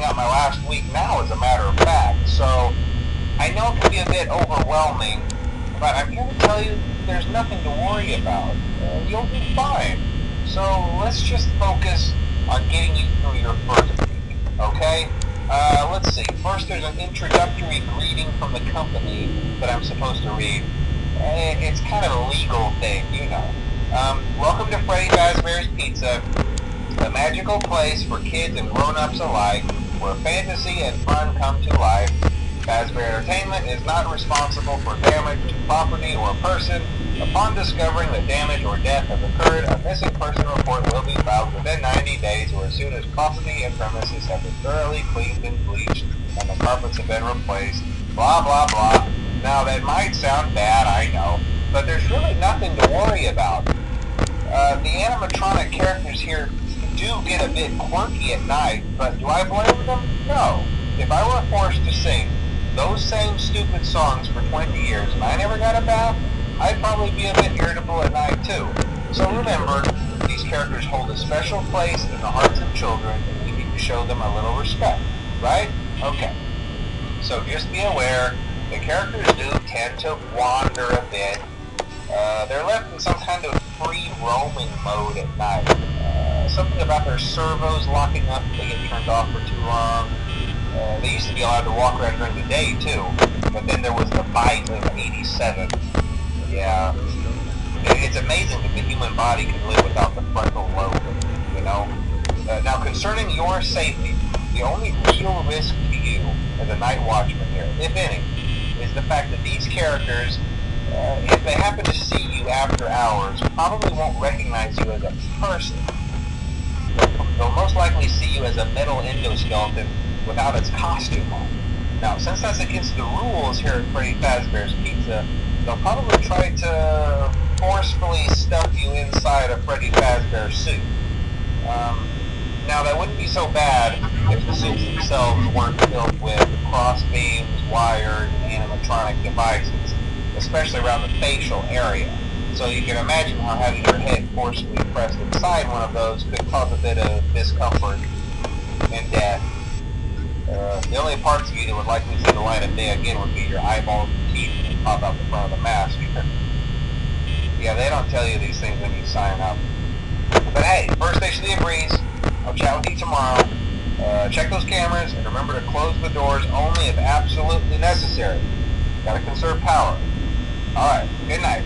out my last week now, as a matter of fact. So I know it can be a bit overwhelming, but I'm here to tell you there's nothing to worry about. You'll be fine. So let's just focus on getting you through your first week, okay? Let's see. First, there's an introductory greeting from the company that I'm supposed to read. It's kind of a legal thing, you know. Welcome to Freddy Fazbear's Pizza, a magical place for kids and grown-ups alike, where fantasy and fun come to life. Fazbear Entertainment is not responsible for damage to property or person. Upon discovering that damage or death has occurred, a missing person report will be filed within 90 days or as soon as property and premises have been thoroughly cleaned and bleached and the carpets have been replaced. Blah, blah, blah. Now, that might sound bad, I know, but there's really nothing to worry about. The animatronic characters here do get a bit quirky at night, but do I blame them? No. If I were forced to sing those same stupid songs for 20 years and I never got a bath, I'd probably be a bit irritable at night too. So remember, these characters hold a special place in the hearts of children and we need to show them a little respect, right? Okay. So just be aware, the characters do tend to wander a bit. They're left in some kind of free roaming mode at night. Something about their servos locking up if they get turned off for too long. They used to be allowed to walk around during the day too, but then there was the bite of 87. Yeah, it's amazing that the human body can live without the frontal lobe, you know? Now, concerning your safety, the only real risk to you as a night watchman here, if any, is the fact that these characters, if they happen to see you after hours, probably won't recognize you as a person. They'll most likely see you as a metal endoskeleton without its costume on. Now, since that's against the rules here at Freddy Fazbear's Pizza, they'll probably try to forcefully stuff you inside a Freddy Fazbear suit. Now, that wouldn't be so bad if the suits themselves weren't filled with cross beams, wires, and animatronic devices, especially around the facial area. So you can imagine how having your head forcefully pressed inside one of those could cause a bit of discomfort and death. The only parts of you that would likely see the light of day again would be your eyeballs and teeth when you pop out the front of the mask. Yeah, they don't tell you these things when you sign up. But hey, first station of the breeze. I'll chat with you tomorrow. Check those cameras and remember to close the doors only if absolutely necessary. Gotta conserve power. Alright, good night.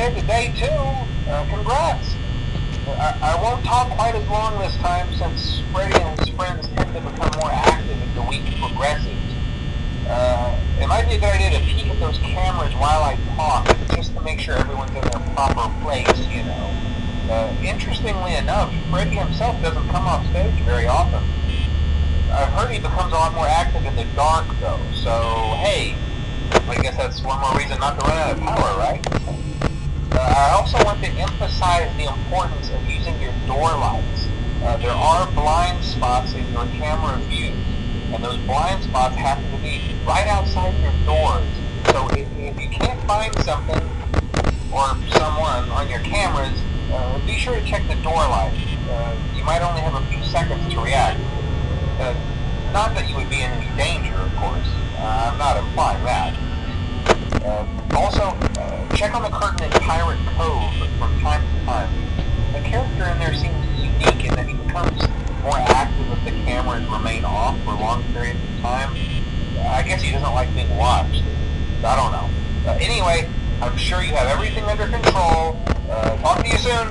made it to day 2. Congrats. I won't talk quite as long this time since Freddy and his friends tend to become more active as the week progresses. It might be a good idea to peek at those cameras while I talk, just to make sure everyone's in their proper place, you know. Interestingly enough, Freddy himself doesn't come off stage very often. I've heard he becomes a lot more active in the dark, though, so hey, I guess that's one more reason not to run out of power, right? I also want to emphasize the importance of using your door lights. There are blind spots in your camera view, and those blind spots happen to be right outside your doors. So if you can't find something or someone on your cameras, be sure to check the door light. You might only have a few seconds to react. Not that you would be in any danger, of course. I'm not implying that. Also, check on the curtain in Pirate Cove from time to time. The character in there seems unique in that he becomes more active if the cameras remain off for long periods of time. I guess he doesn't like being watched. I don't know. Anyway, I'm sure you have everything under control. Talk to you soon.